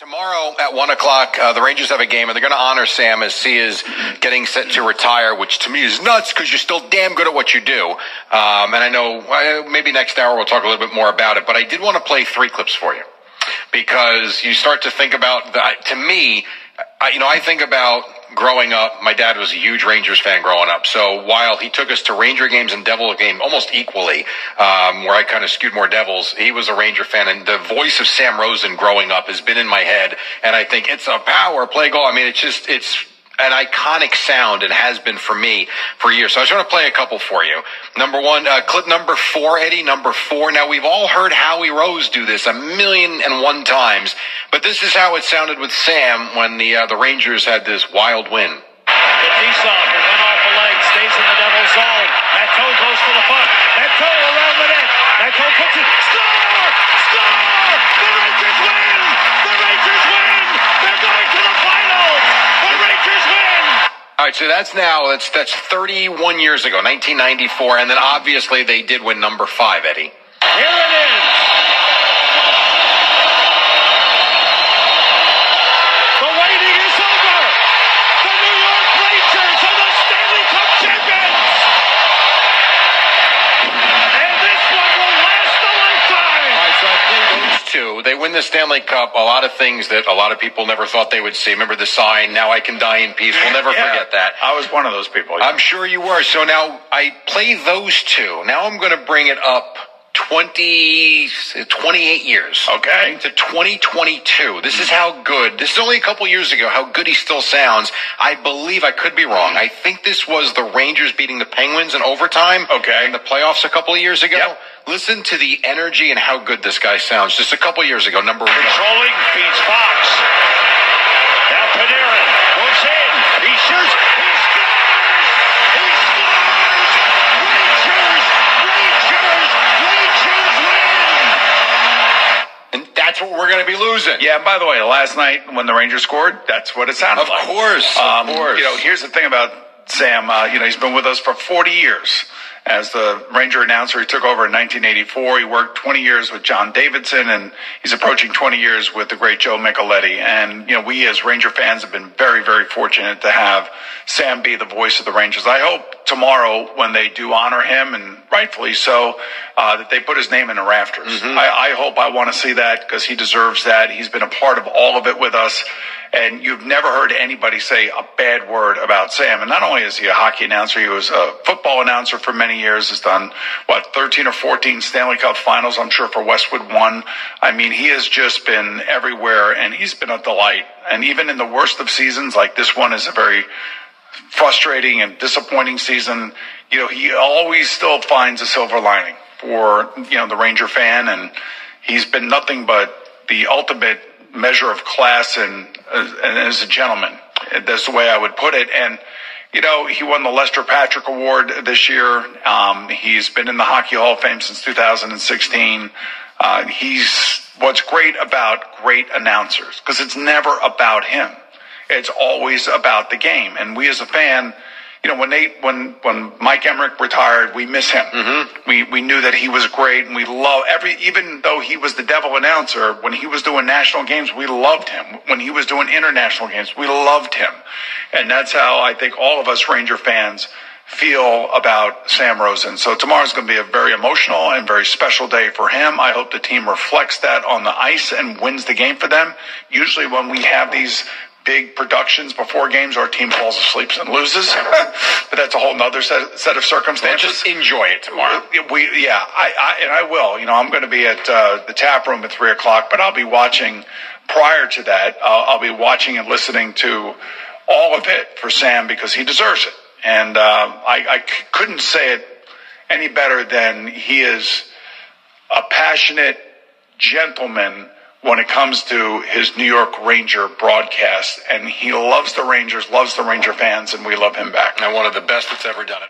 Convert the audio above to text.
Tomorrow at 1 o'clock, the Rangers have a game, and they're going to honor Sam as he is getting set to retire, which to me is nuts because you're still damn good at what you do. And I know maybe next hour we'll talk a little bit more about it, but I did want to play 3 clips for you because you start to think about that. To me, I think about growing up. My dad was a huge Rangers fan growing up. So while he took us to Ranger games and Devil game almost equally, where I kind of skewed more Devils, he was a Ranger fan. And the voice of Sam Rosen growing up has been in my head. And I think it's a power play goal. I mean, it's an iconic sound and has been for me for years. So I just want to play a couple for you. Number one, clip number 4, Eddie, number 4. Now, we've all heard Howie Rose do this 1,000,001 times, but this is how it sounded with Sam when the Rangers had this wild win. Kaprizov went off the leg, stays in the Devil zone. Matheau goes for the puck. Matheau around the net. Matheau puts it. Score! Score! The Rangers win! The Rangers win! They're going to the finals! The Rangers win! All right, so that's 31 years ago, 1994, and then obviously they did win number 5, Eddie. Here it is. The waiting is over. The New York Rangers are the Stanley Cup champions. And this one will last a lifetime. All right, so I played those 2. They win the Stanley Cup. A lot of things that a lot of people never thought they would see. Remember the sign, "Now I can die in peace." We'll never forget that. I was one of those people. Yeah. I'm sure you were. So now I play those 2. Now I'm going to bring it up 28 years. Okay. To 2022. This is how good. This is only a couple years ago, how good he still sounds. I believe, I could be wrong, I think this was the Rangers beating the Penguins in overtime. Okay. In the playoffs a couple of years ago. Yep. Listen to the energy and how good this guy sounds. Just a couple years ago, number 1. Controlling, feeds Fox. Now Panarin goes in. He shoots. He scores! He scores! Rangers win! And that's what we're going to be losing. Yeah, by the way, last night when the Rangers scored, that's what it sounded like. Of course. Here's the thing about Sam. He's been with us for 40 years. As the Ranger announcer, he took over in 1984. He worked 20 years with John Davidson, and he's approaching 20 years with the great Joe Micheletti. And, we as Ranger fans have been very, very fortunate to have Sam be the voice of the Rangers. I hope tomorrow when they do honor him, and rightfully so, that they put his name in the rafters. Mm-hmm. I want to see that because he deserves that. He's been a part of all of it with us. And you've never heard anybody say a bad word about Sam. And not only is he a hockey announcer, he was a football announcer for many years, has done, 13 or 14 Stanley Cup Finals, I'm sure, for Westwood One. I mean, he has just been everywhere, and he's been a delight. And even in the worst of seasons, like this one is a very frustrating and disappointing season, he always still finds a silver lining for, the Ranger fan. And he's been nothing but the ultimate measure of class and as a gentleman. That's the way I would put it. And, he won the Lester Patrick Award this year. He's been in the Hockey Hall of Fame since 2016. What's great about great announcers, because it's never about him. It's always about the game. And we as a fan, when Mike Emmerich retired, we miss him. Mm-hmm. We knew that he was great, and we love even though he was the Devil announcer, when he was doing national games, we loved him. When he was doing international games, we loved him. And that's how I think all of us Ranger fans feel about Sam Rosen. So tomorrow's going to be a very emotional and very special day for him. I hope the team reflects that on the ice and wins the game for them. Usually when we have these big productions before games, our team falls asleep and loses. But that's a whole nother set of circumstances. Just enjoy it tomorrow. I will. I'm going to be at the tap room at 3 o'clock, but I'll be watching prior to that. I'll be watching and listening to all of it for Sam because he deserves it. And I couldn't say it any better than he is a passionate gentleman when it comes to his New York Ranger broadcast. And he loves the Rangers, loves the Ranger fans, and we love him back. And one of the best that's ever done it.